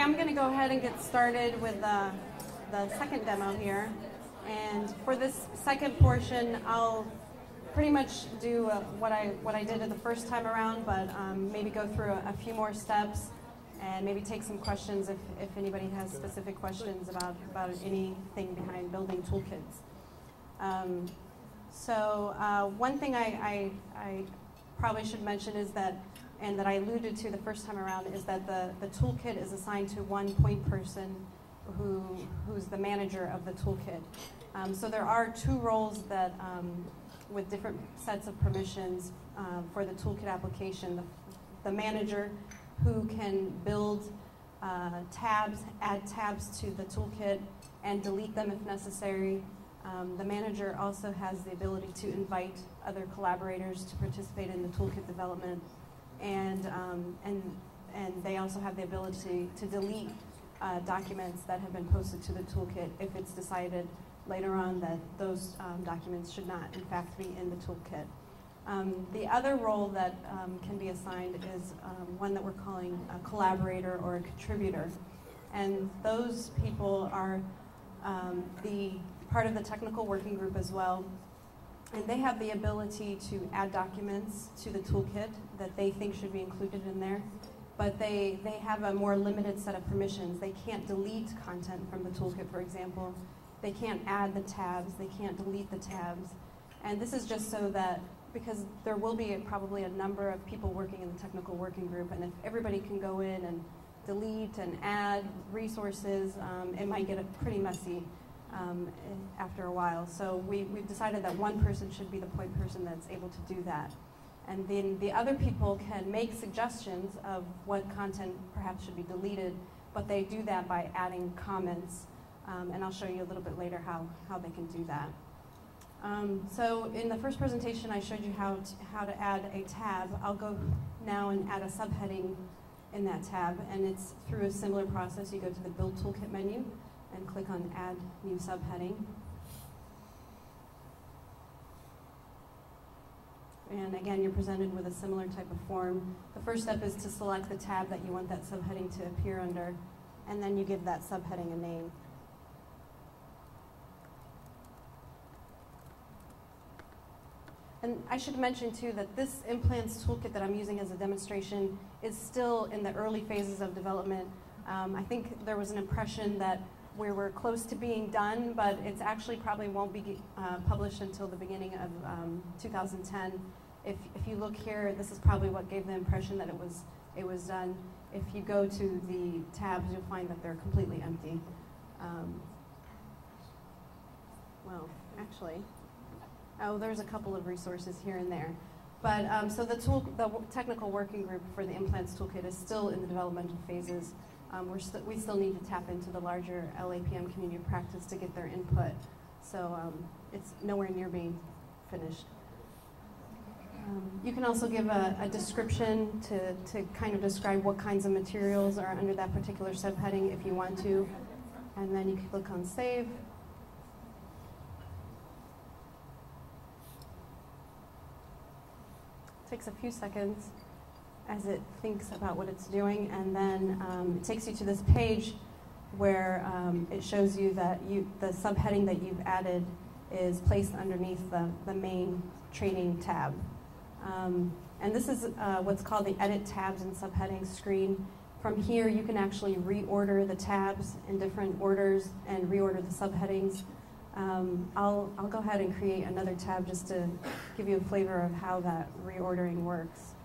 I'm going to go ahead and get started with the second demo here. And for this second portion, I'll pretty much do what I did the first time around, but maybe go through a few more steps and maybe take some questions if anybody has specific questions about anything behind building toolkits. One thing I probably should mention is that, and that I alluded to the first time around, is that the toolkit is assigned to one point person who's the manager of the toolkit. So there are two roles that, with different sets of permissions for the toolkit application. The manager, who can build tabs, add tabs to the toolkit, and delete them if necessary. The manager also has the ability to invite other collaborators to participate in the toolkit development, and they also have the ability to delete documents that have been posted to the toolkit if it's decided later on that those documents should not, in fact, be in the toolkit. The other role that can be assigned is one that we're calling a collaborator or a contributor. And those people are the part of the technical working group as well. And they have the ability to add documents to the toolkit that they think should be included in there. But they have a more limited set of permissions. They can't delete content from the toolkit, for example. They can't add the tabs. They can't delete the tabs. And this is just so that, because there will be probably a number of people working in the technical working group, and if everybody can go in and delete and add resources, it might get pretty messy after a while. So we've decided that one person should be the point person that's able to do that. And then the other people can make suggestions of what content perhaps should be deleted, but they do that by adding comments. And I'll show you a little bit later how they can do that. So in the first presentation, I showed you how to add a tab. I'll go now and add a subheading in that tab, and it's through a similar process. You go to the Build Toolkit menu and click on Add New Subheading. And again, you're presented with a similar type of form. The first step is to select the tab that you want that subheading to appear under, and then you give that subheading a name. And I should mention, too, that this implants toolkit that I'm using as a demonstration is still in the early phases of development. I think there was an impression that we were close to being done, but it's actually probably won't be published until the beginning of 2010. If you look here, this is probably what gave the impression that it was done. If you go to the tabs, you'll find that they're completely empty. Well, actually, oh, there's a couple of resources here and there. But so the technical working group for the implants toolkit is still in the developmental phases. We still need to tap into the larger LAPM community of practice to get their input. So it's nowhere near being finished. You can also give a description to kind of describe what kinds of materials are under that particular subheading if you want to. And then you can click on Save. Takes a few seconds as it thinks about what it's doing, and then it takes you to this page where it shows you that the subheading that you've added is placed underneath the main training tab. And this is what's called the Edit Tabs and Subheadings screen. From here, you can actually reorder the tabs in different orders and reorder the subheadings. I'll go ahead and create another tab just to give you a flavor of how that reordering works.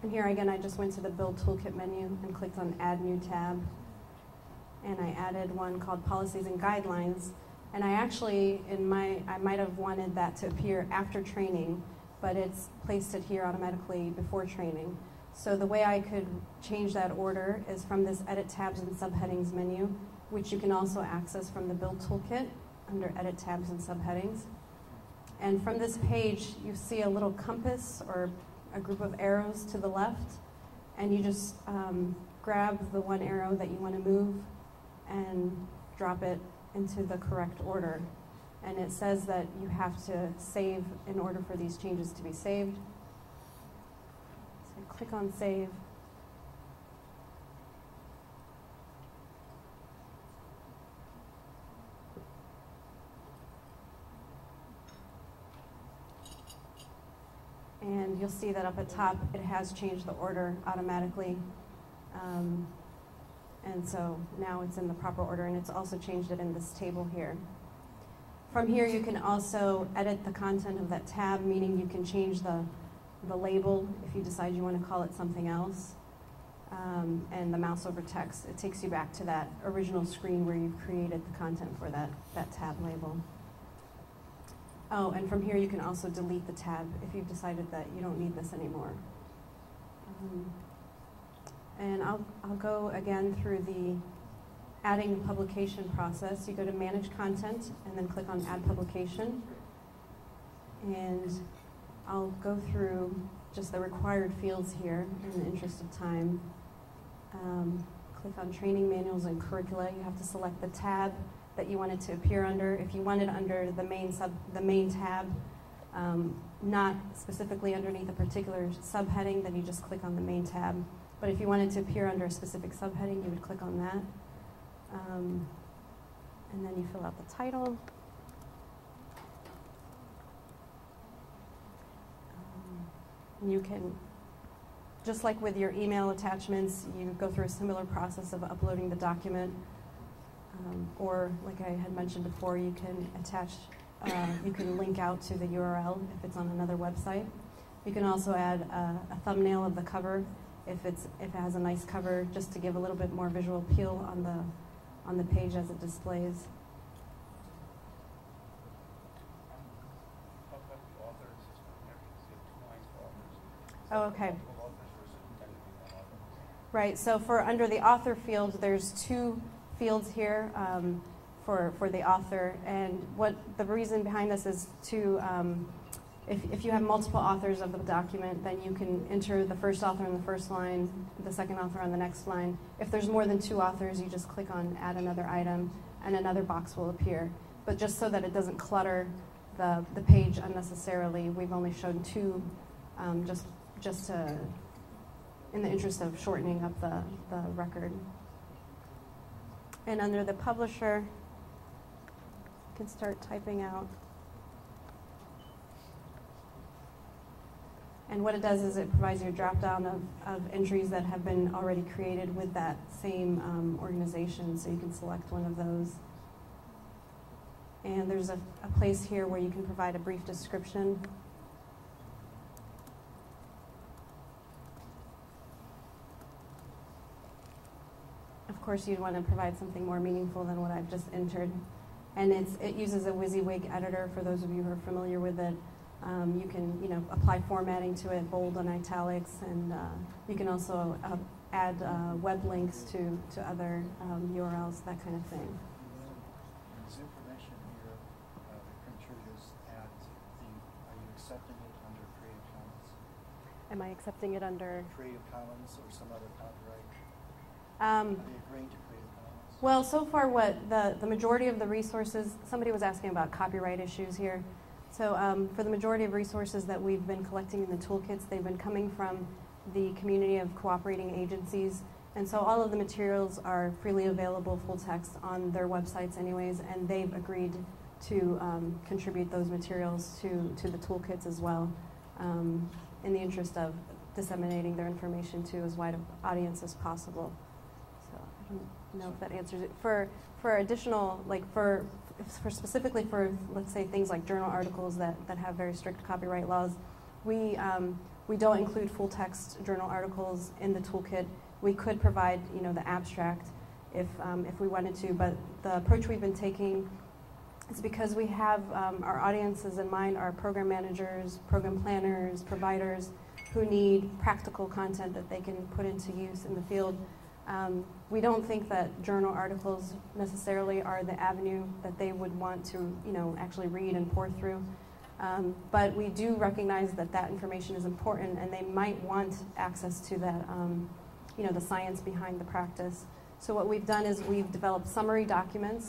And here again, I just went to the Build Toolkit menu and clicked on Add New Tab. And I added one called Policies and Guidelines. And I actually, I might have wanted that to appear after training, but it's placed it here automatically before training. So the way I could change that order is from this Edit Tabs and Subheadings menu, which you can also access from the Build Toolkit under Edit Tabs and Subheadings. And from this page, you see a little compass or a group of arrows to the left, and you just grab the one arrow that you want to move and drop it into the correct order. And it says that you have to save in order for these changes to be saved. So click on save. And you'll see that up at top, it has changed the order automatically. And so now it's in the proper order, and it's also changed it in this table here. From here, you can also edit the content of that tab, meaning you can change the label if you decide you want to call it something else. And the mouse over text, it takes you back to that original screen where you've created the content for that tab label. Oh, and from here you can also delete the tab if you've decided that you don't need this anymore. And I'll go again through the adding the publication process. You go to Manage Content and then click on Add Publication. And I'll go through just the required fields here in the interest of time. Click on Training Manuals and Curricula. You have to select the tab that you want it to appear under. If you want it under the main tab, not specifically underneath a particular subheading, then you just click on the main tab. But if you want it to appear under a specific subheading, you would click on that. And then you fill out the title. You can, just like with your email attachments, you go through a similar process of uploading the document. Or, like I had mentioned before, you can attach, you can link out to the URL if it's on another website. You can also add a thumbnail of the cover if it has a nice cover, just to give a little bit more visual appeal on the page as it displays. Oh, okay. Right, so for under the author field, there's two fields here for the author, and what the reason behind this is to, if you have multiple authors of the document, then you can enter the first author on the first line, the second author on the next line. If there's more than two authors, you just click on Add Another Item, and another box will appear. But just so that it doesn't clutter the page unnecessarily, we've only shown two, just to, in the interest of shortening up the record. And under the publisher, you can start typing out. And what it does is it provides you a drop-down of entries that have been already created with that same organization, so you can select one of those. And there's a place here where you can provide a brief description. Of course, you'd want to provide something more meaningful than what I've just entered. And it uses a WYSIWYG editor for those of you who are familiar with it. You can apply formatting to it, bold and italics, and you can also add web links to other URLs, that kind of thing. There's information here that contributors add. Are you accepting it under Creative Commons? Am I accepting it under Creative Commons or some other copyright? Are you agreeing to Creative Commons? Well, so far what the majority of the resources, somebody was asking about copyright issues here. So for the majority of resources that we've been collecting in the toolkits, they've been coming from the community of cooperating agencies. And so all of the materials are freely available full text on their websites anyways, and they've agreed to contribute those materials to the toolkits as well, in the interest of disseminating their information to as wide an audience as possible. So I don't know if that answers it. For additional, like for specifically for, let's say, things like journal articles that have very strict copyright laws, we don't include full text journal articles in the toolkit. We could provide, the abstract if we wanted to, but the approach we've been taking is because we have our audiences in mind, our program managers, program planners, providers who need practical content that they can put into use in the field. We don't think that journal articles necessarily are the avenue that they would want to, actually read and pore through. But we do recognize that that information is important, and they might want access to that, the science behind the practice. So what we've done is we've developed summary documents